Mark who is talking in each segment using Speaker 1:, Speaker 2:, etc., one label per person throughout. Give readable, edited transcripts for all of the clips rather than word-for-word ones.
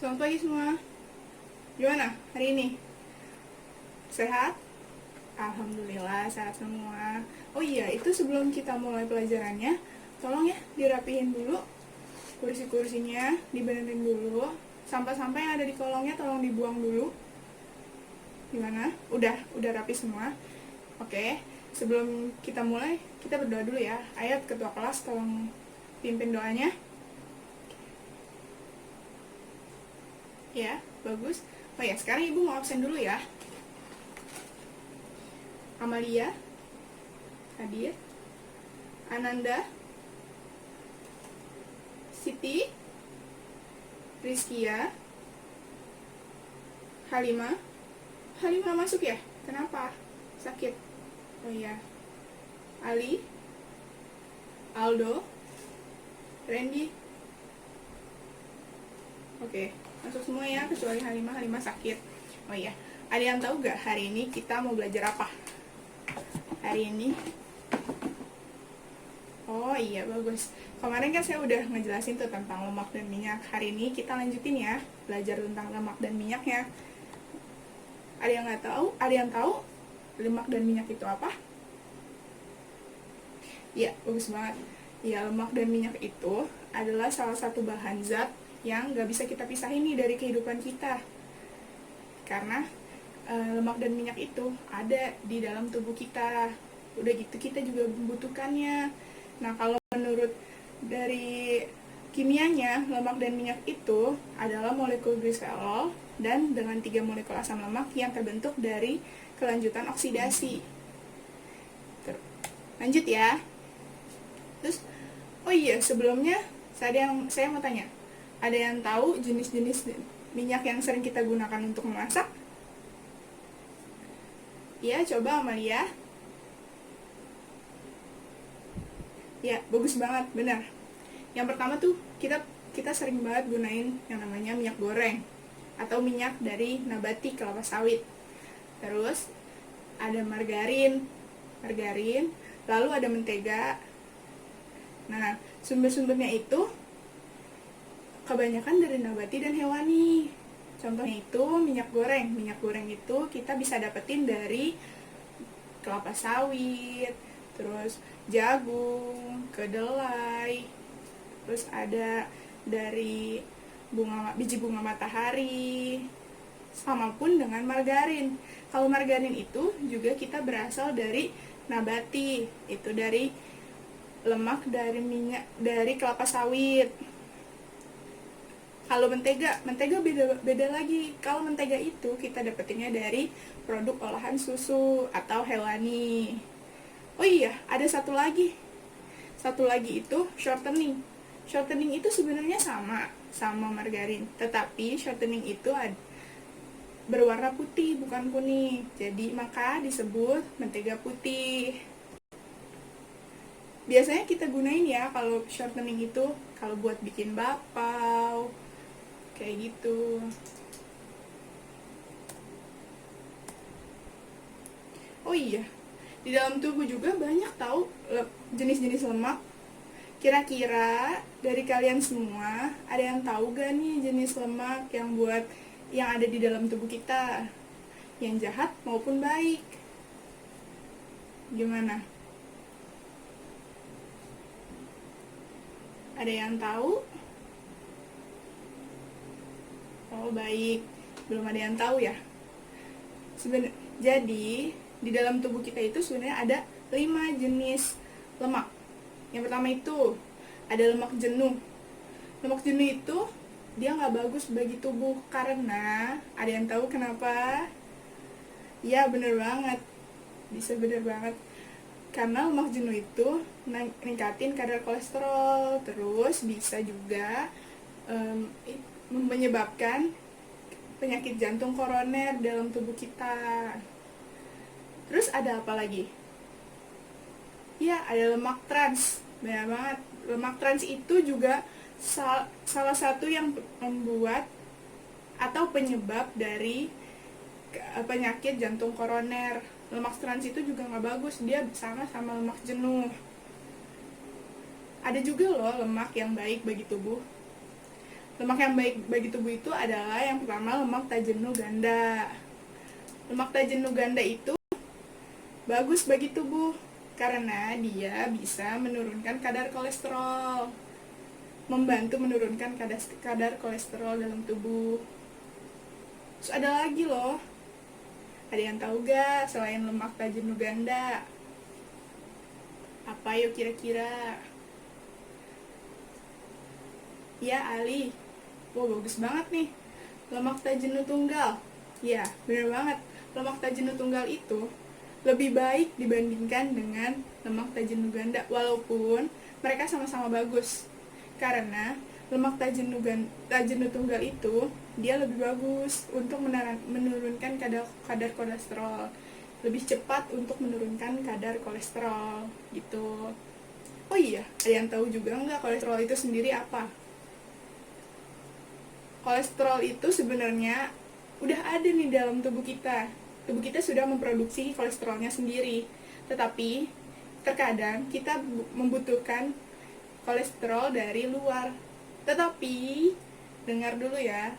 Speaker 1: Selamat pagi semua. Gimana hari ini? Sehat? Alhamdulillah sehat semua. Oh iya, itu sebelum kita mulai pelajarannya, tolong ya dirapihin dulu kursi-kursinya, dibenerin dulu. Sampah-sampah yang ada di kolongnya tolong dibuang dulu. Gimana? Udah rapi semua? Oke. Sebelum kita mulai, kita berdoa dulu ya. Ayat ketua kelas tolong pimpin doanya. Ya, bagus. Oh ya, sekarang ibu mau absen dulu ya. Amalia hadir, Ananda, Siti, Rizkia, Halimah. Halimah masuk ya? Kenapa? Sakit? Oh iya. Ali, Aldo, Randy. Oke, masuk semua ya, kecuali Halimah. Halimah sakit. Oh iya, ada yang tahu gak hari ini kita mau belajar apa? Hari ini, oh iya bagus. Kemarin kan saya udah ngejelasin tuh tentang lemak dan minyak. Hari ini kita lanjutin ya, belajar tentang lemak dan minyaknya. Ada yang nggak tahu? Ada yang tahu lemak dan minyak itu apa? Ya, bagus banget. Ya, lemak dan minyak itu adalah salah satu bahan zat yang nggak bisa kita pisahin nih dari kehidupan kita. Karena lemak dan minyak itu ada di dalam tubuh kita. Udah gitu kita juga membutuhkannya. Nah, kalau menurut dari kimianya, lemak dan minyak itu adalah molekul gliserol dan dengan 3 molekul asam lemak yang terbentuk dari kelanjutan oksidasi. Lanjut ya. Terus, oh iya, sebelumnya saya mau tanya, ada yang tahu jenis-jenis minyak yang sering kita gunakan untuk memasak? Ya, coba Amalia. Ya, bagus banget, benar. Yang pertama tuh kita sering banget gunain yang namanya minyak goreng atau minyak dari nabati kelapa sawit. Terus ada margarin, lalu ada mentega. Nah, sumber-sumbernya itu kebanyakan dari nabati dan hewani. Contohnya itu minyak goreng. Minyak goreng itu kita bisa dapetin dari kelapa sawit, terus jagung, kedelai, terus ada dari biji bunga matahari, sama pun dengan margarin. Kalau margarin itu juga kita berasal dari nabati, itu dari lemak dari minyak dari kelapa sawit. Kalau mentega beda lagi. Kalau mentega itu kita dapetinnya dari produk olahan susu atau hewani. Oh iya, ada satu lagi. Satu lagi itu shortening. Shortening itu sebenarnya sama margarin, tetapi shortening itu berwarna putih bukan kuning. Jadi maka disebut mentega putih. Biasanya kita gunain ya kalau shortening itu kalau buat bikin bakpao kayak gitu. Oh iya, di dalam tubuh juga banyak tahu jenis-jenis lemak. Kira-kira dari kalian semua ada yang tahu gak nih jenis lemak yang ada di dalam tubuh kita, yang jahat maupun baik? Gimana? Ada yang tahu? Oh baik, belum ada yang tahu ya. Jadi di dalam tubuh kita itu sebenarnya ada 5 jenis lemak. Yang pertama itu ada lemak jenuh. Lemak jenuh itu dia nggak bagus bagi tubuh karena ada yang tahu kenapa? Ya bener banget, bisa bener banget. Karena lemak jenuh itu ningkatin kadar kolesterol, terus bisa juga menyebabkan penyakit jantung koroner dalam tubuh kita. Terus ada apa lagi? Ya, ada lemak trans. Benar banget. Lemak trans itu juga salah satu yang membuat atau penyebab dari penyakit jantung koroner. Lemak trans itu juga nggak bagus, dia sama lemak jenuh. Ada juga loh lemak yang baik bagi tubuh. Lemak yang baik bagi tubuh itu adalah yang pertama lemak tak jenuh ganda. Lemak tak jenuh ganda itu bagus bagi tubuh karena dia bisa menurunkan kadar kolesterol, membantu menurunkan kadar kolesterol dalam tubuh. Terus ada lagi loh, ada yang tahu gak selain lemak tak jenuh ganda? Apa yuk kira-kira? Ya Ali, wah bagus banget nih, lemak tak jenuh tunggal. Ya bener banget, lemak tak jenuh tunggal itu lebih baik dibandingkan dengan lemak tak jenuh ganda, walaupun mereka sama-sama bagus. Karena lemak tak jenuh tunggal itu dia lebih bagus untuk menurunkan kadar kolesterol, lebih cepat untuk menurunkan kadar kolesterol gitu. Oh iya, ada yang tahu juga nggak kolesterol itu sendiri apa? Kolesterol itu sebenarnya udah ada nih dalam tubuh kita. Tubuh kita sudah memproduksi kolesterolnya sendiri. Tetapi terkadang kita membutuhkan kolesterol dari luar. Tetapi dengar dulu ya,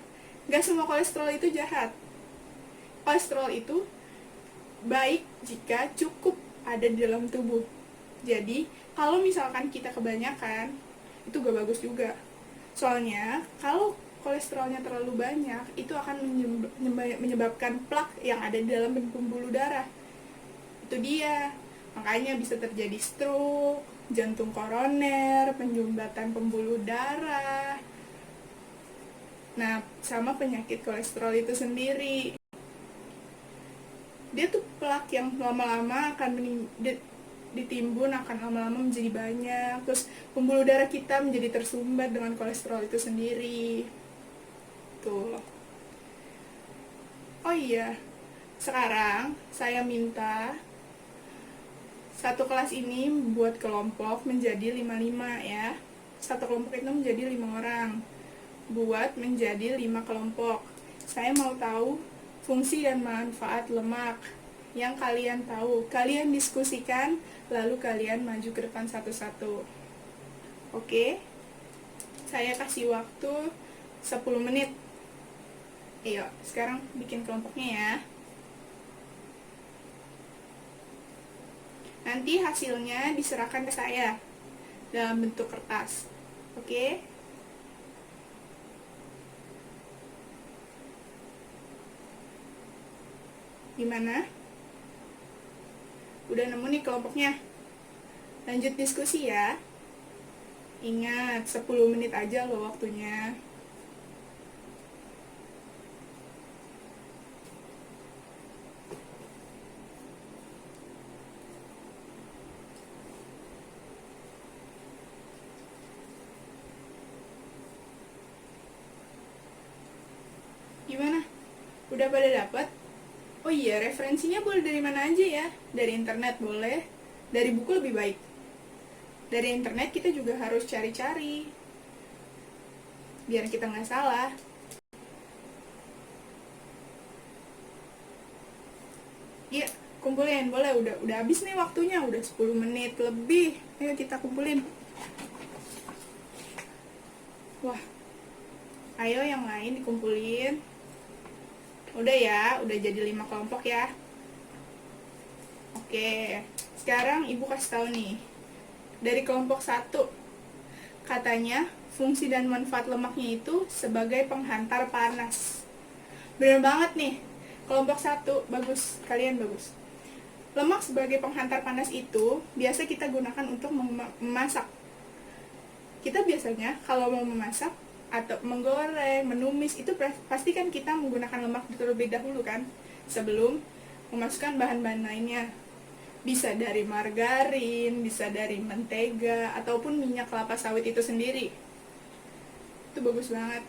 Speaker 1: gak semua kolesterol itu jahat. Kolesterol itu baik jika cukup ada di dalam tubuh. Jadi kalau misalkan kita kebanyakan, itu gak bagus juga. Soalnya kalau kolesterolnya terlalu banyak, itu akan menyebabkan plak yang ada di dalam pembuluh darah. Itu dia, makanya bisa terjadi stroke, jantung koroner, penyumbatan pembuluh darah. Nah, sama penyakit kolesterol itu sendiri, dia tuh plak yang lama-lama akan ditimbun, akan lama-lama menjadi banyak. Terus pembuluh darah kita menjadi tersumbat dengan kolesterol itu sendiri. Tuh. Oh iya, sekarang saya minta satu kelas ini buat kelompok menjadi 5-5 ya. Satu kelompok itu menjadi 5 orang. Buat menjadi 5 kelompok. Saya mau tahu fungsi dan manfaat lemak yang kalian tahu. Kalian diskusikan, lalu kalian maju ke depan satu-satu. Oke? Saya kasih waktu 10 menit. Ayo, sekarang bikin kelompoknya ya. Nanti hasilnya diserahkan ke saya dalam bentuk kertas. Oke? Gimana? Udah nemu nih kelompoknya? Lanjut diskusi ya. Ingat, 10 menit aja loh waktunya. Gimana? Udah pada dapat? Oh iya, referensinya boleh dari mana aja ya? Dari internet boleh, dari buku lebih baik. Dari internet kita juga harus cari-cari, biar kita nggak salah. Iya, kumpulin, boleh. Udah habis nih waktunya, udah 10 menit lebih. Ayo kita kumpulin. Wah, ayo yang lain dikumpulin. Udah ya, udah jadi 5 kelompok ya. Oke, sekarang ibu kasih tahu nih. Dari kelompok 1, katanya fungsi dan manfaat lemaknya itu sebagai penghantar panas. Bener banget nih, kelompok 1, bagus, kalian bagus. Lemak sebagai penghantar panas itu biasa kita gunakan untuk memasak. Kita biasanya kalau mau memasak atau menggoreng, menumis, itu pasti kan kita menggunakan lemak terlebih dahulu kan, sebelum memasukkan bahan-bahan lainnya. Bisa dari margarin, bisa dari mentega, ataupun minyak kelapa sawit itu sendiri. Itu bagus banget.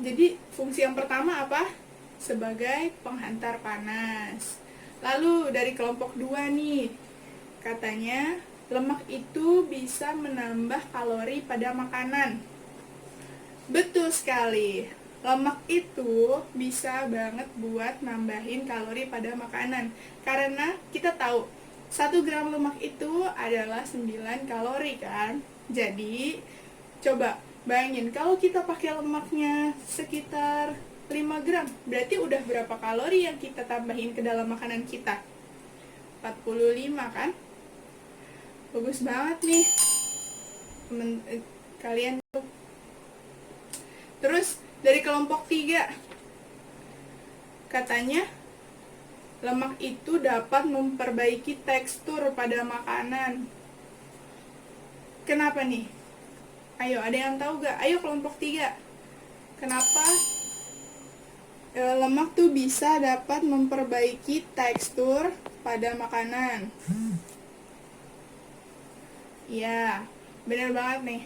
Speaker 1: Jadi fungsi yang pertama apa? Sebagai penghantar panas. Lalu dari kelompok 2 nih, katanya lemak itu bisa menambah kalori pada makanan. Betul sekali, lemak itu bisa banget buat nambahin kalori pada makanan. Karena kita tahu 1 gram lemak itu adalah 9 kalori kan. Jadi coba Bayangin kalau kita pakai lemaknya sekitar 5 gram, berarti udah berapa kalori yang kita tambahin ke dalam makanan kita? 45 kan? Bagus banget nih kalian. Terus dari kelompok 3, katanya lemak itu dapat memperbaiki tekstur pada makanan. Kenapa nih? Ayo, ada yang tahu gak? Ayo kelompok 3. Kenapa lemak tuh bisa dapat memperbaiki tekstur pada makanan? Ya, benar banget nih.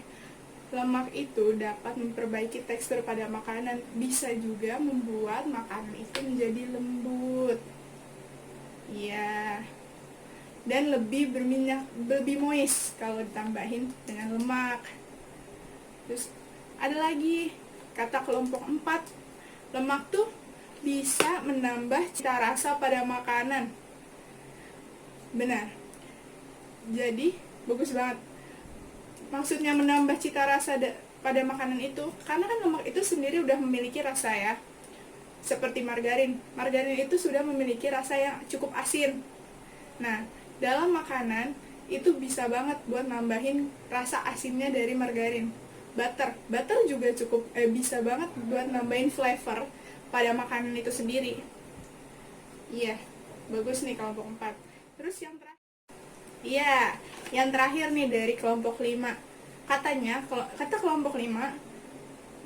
Speaker 1: Lemak itu dapat memperbaiki tekstur pada makanan, bisa juga membuat makanan itu menjadi lembut. Ya, dan lebih berminyak, lebih moist kalau ditambahin dengan lemak. Terus ada lagi kata kelompok 4, lemak tuh bisa menambah cita rasa pada makanan. Benar. Jadi bagus banget. Maksudnya menambah cita rasa pada makanan itu, karena kan lemak itu sendiri udah memiliki rasa ya. Seperti margarin. Margarin itu sudah memiliki rasa yang cukup asin. Nah, dalam makanan itu bisa banget buat nambahin rasa asinnya dari margarin. Butter juga cukup bisa banget buat nambahin flavor pada makanan itu sendiri. Iya, bagus nih kelompok 4. Terus yang terakhir. Iya, yang terakhir nih dari kelompok 5. Kata kelompok 5,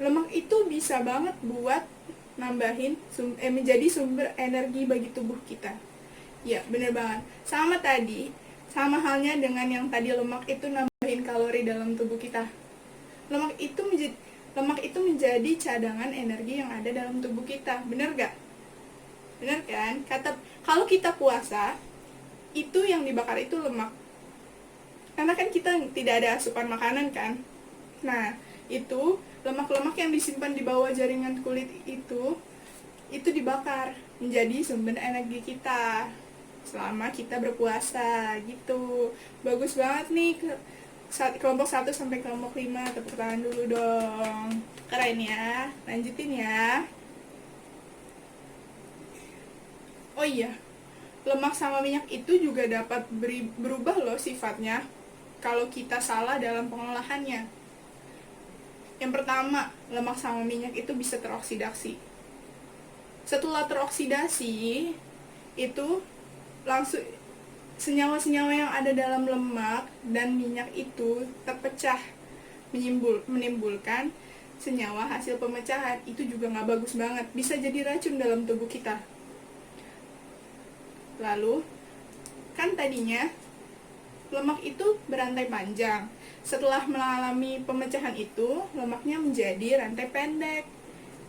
Speaker 1: lemak itu bisa banget buat nambahin menjadi sumber energi bagi tubuh kita. Ya, bener banget. Sama halnya dengan yang tadi lemak itu nambahin kalori dalam tubuh kita. Lemak itu menjadi cadangan energi yang ada dalam tubuh kita. Bener gak? Bener kan? Kalau kita puasa, itu yang dibakar itu lemak, karena kan kita tidak ada asupan makanan kan. Nah, itu lemak-lemak yang disimpan di bawah jaringan kulit itu dibakar menjadi sumber energi kita selama kita berpuasa gitu. Bagus banget nih kelompok 1 sampai kelompok 5. Tepuk tangan dulu dong, keren ya. Lanjutin ya. Oh iya, lemak sama minyak itu juga dapat berubah loh sifatnya kalau kita salah dalam pengolahannya. Yang pertama, lemak sama minyak itu bisa teroksidasi. Setelah teroksidasi, itu langsung senyawa-senyawa yang ada dalam lemak dan minyak itu terpecah, menimbulkan senyawa hasil pemecahan. Itu juga nggak bagus banget, bisa jadi racun dalam tubuh kita. Lalu, kan tadinya lemak itu berantai panjang. Setelah mengalami pemecahan itu, lemaknya menjadi rantai pendek.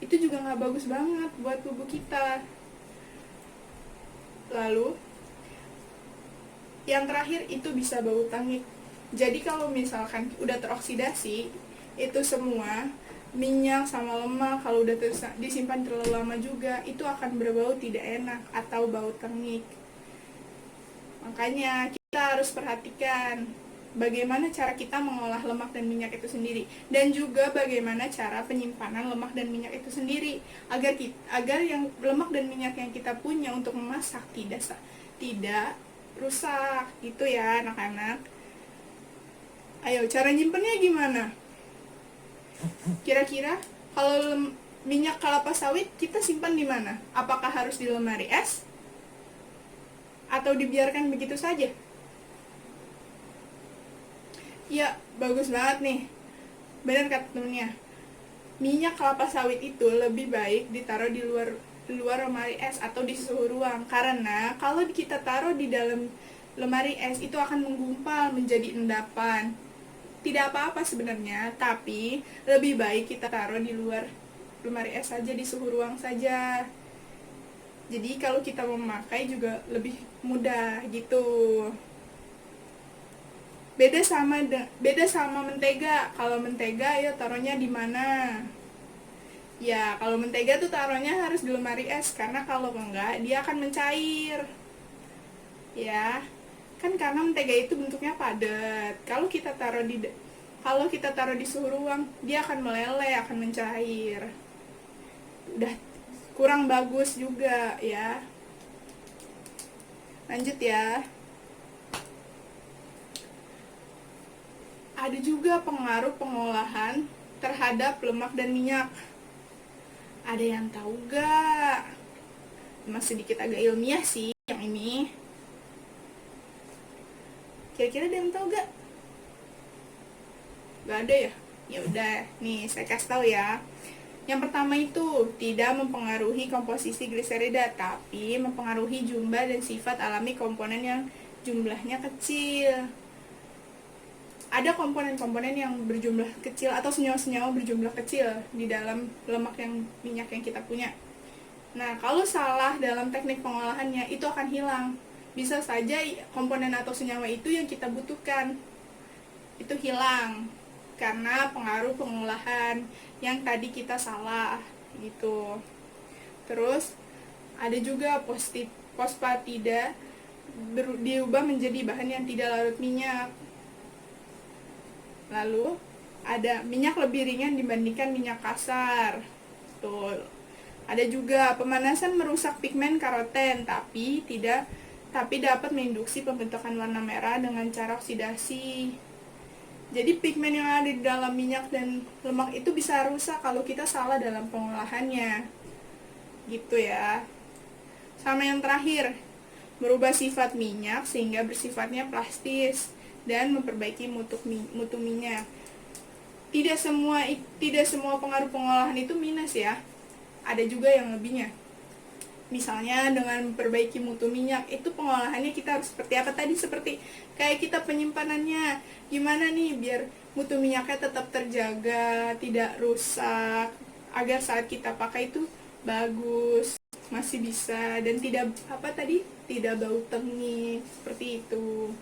Speaker 1: Itu juga nggak bagus banget buat tubuh kita. Lalu, yang terakhir itu bisa bau tengik. Jadi kalau misalkan udah teroksidasi, itu semua minyak sama lemak kalau udah disimpan terlalu lama juga, itu akan berbau tidak enak atau bau tengik. Makanya kita harus perhatikan bagaimana cara kita mengolah lemak dan minyak itu sendiri, dan juga bagaimana cara penyimpanan lemak dan minyak itu sendiri agar yang lemak dan minyak yang kita punya untuk memasak tidak rusak gitu ya anak-anak. Ayo, cara nyimpennya gimana? Kira-kira kalau minyak kelapa sawit kita simpan di mana? Apakah harus di lemari es? Atau dibiarkan begitu saja? Ya, bagus banget nih. Benar kata temennya. Minyak kelapa sawit itu lebih baik ditaruh di luar lemari es atau di suhu ruang, karena kalau kita taruh di dalam lemari es itu akan menggumpal menjadi endapan. Tidak apa-apa sebenarnya, tapi lebih baik kita taruh di luar lemari es saja, di suhu ruang saja. Jadi kalau kita memakai juga lebih mudah gitu. Beda sama mentega. Kalau mentega ya taruhnya di mana? Ya, kalau mentega tuh taruhnya harus di lemari es, karena kalau enggak dia akan mencair. Ya, kan karena mentega itu bentuknya padat. Kalau kita taruh Kalau kita taruh di suhu ruang, dia akan meleleh, akan mencair. Udah kurang bagus juga ya. Lanjut ya. Ada juga pengaruh pengolahan terhadap lemak dan minyak. Ada yang tahu gak? Masih sedikit agak ilmiah sih yang ini. Kira-kira ada yang tahu gak? Gak ada ya? Ya udah, nih saya kasih tahu ya. Yang pertama itu tidak mempengaruhi komposisi gliserida, tapi mempengaruhi jumlah dan sifat alami komponen yang jumlahnya kecil. Ada komponen-komponen yang berjumlah kecil atau senyawa-senyawa berjumlah kecil di dalam lemak yang minyak yang kita punya. Nah, kalau salah dalam teknik pengolahannya, itu akan hilang. Bisa saja komponen atau senyawa itu yang kita butuhkan itu hilang karena pengaruh pengolahan yang tadi kita salah gitu. Terus ada juga fosfatida diubah menjadi bahan yang tidak larut minyak. Lalu ada minyak lebih ringan dibandingkan minyak kasar. Betul. Ada juga pemanasan merusak pigmen karoten, tapi dapat menginduksi pembentukan warna merah dengan cara oksidasi. Jadi pigmen yang ada di dalam minyak dan lemak itu bisa rusak kalau kita salah dalam pengolahannya. Gitu ya. Sama yang terakhir, merubah sifat minyak sehingga bersifatnya plastis dan memperbaiki mutu minyak. Tidak semua pengaruh pengolahan itu minus ya. Ada juga yang lebihnya. Misalnya dengan memperbaiki mutu minyak, itu pengolahannya kita harus seperti apa tadi? Seperti kayak kita penyimpanannya. Gimana nih biar mutu minyaknya tetap terjaga, tidak rusak, agar saat kita pakai itu bagus, masih bisa, dan tidak bau tengik, seperti itu.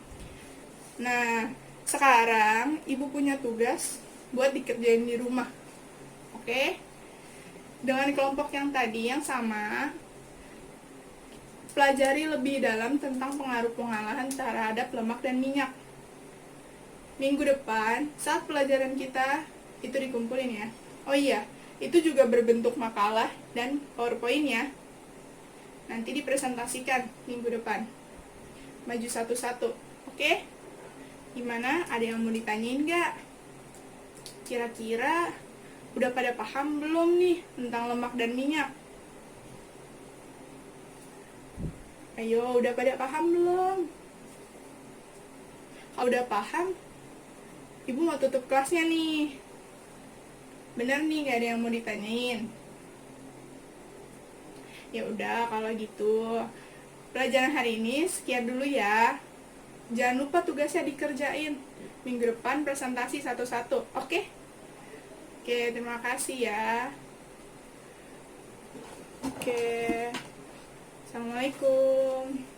Speaker 1: Nah, sekarang ibu punya tugas buat dikerjain di rumah. Oke? Dengan kelompok yang tadi yang sama, pelajari lebih dalam tentang pengaruh pengolahan terhadap lemak dan minyak. Minggu depan, saat pelajaran kita itu dikumpulin ya. Oh iya, itu juga berbentuk makalah dan PowerPoint ya. Nanti dipresentasikan minggu depan. Maju satu-satu. Oke? Gimana? Ada yang mau ditanyain gak? Kira-kira udah pada paham belum nih tentang lemak dan minyak? Ayo, udah pada paham belum? Kalau udah paham, ibu mau tutup kelasnya nih. Bener nih, gak ada yang mau ditanyain? Ya udah, kalau gitu pelajaran hari ini sekian dulu ya. Jangan lupa tugasnya dikerjain. Minggu depan presentasi satu-satu. Oke? Oke, terima kasih ya. Oke. Assalamualaikum.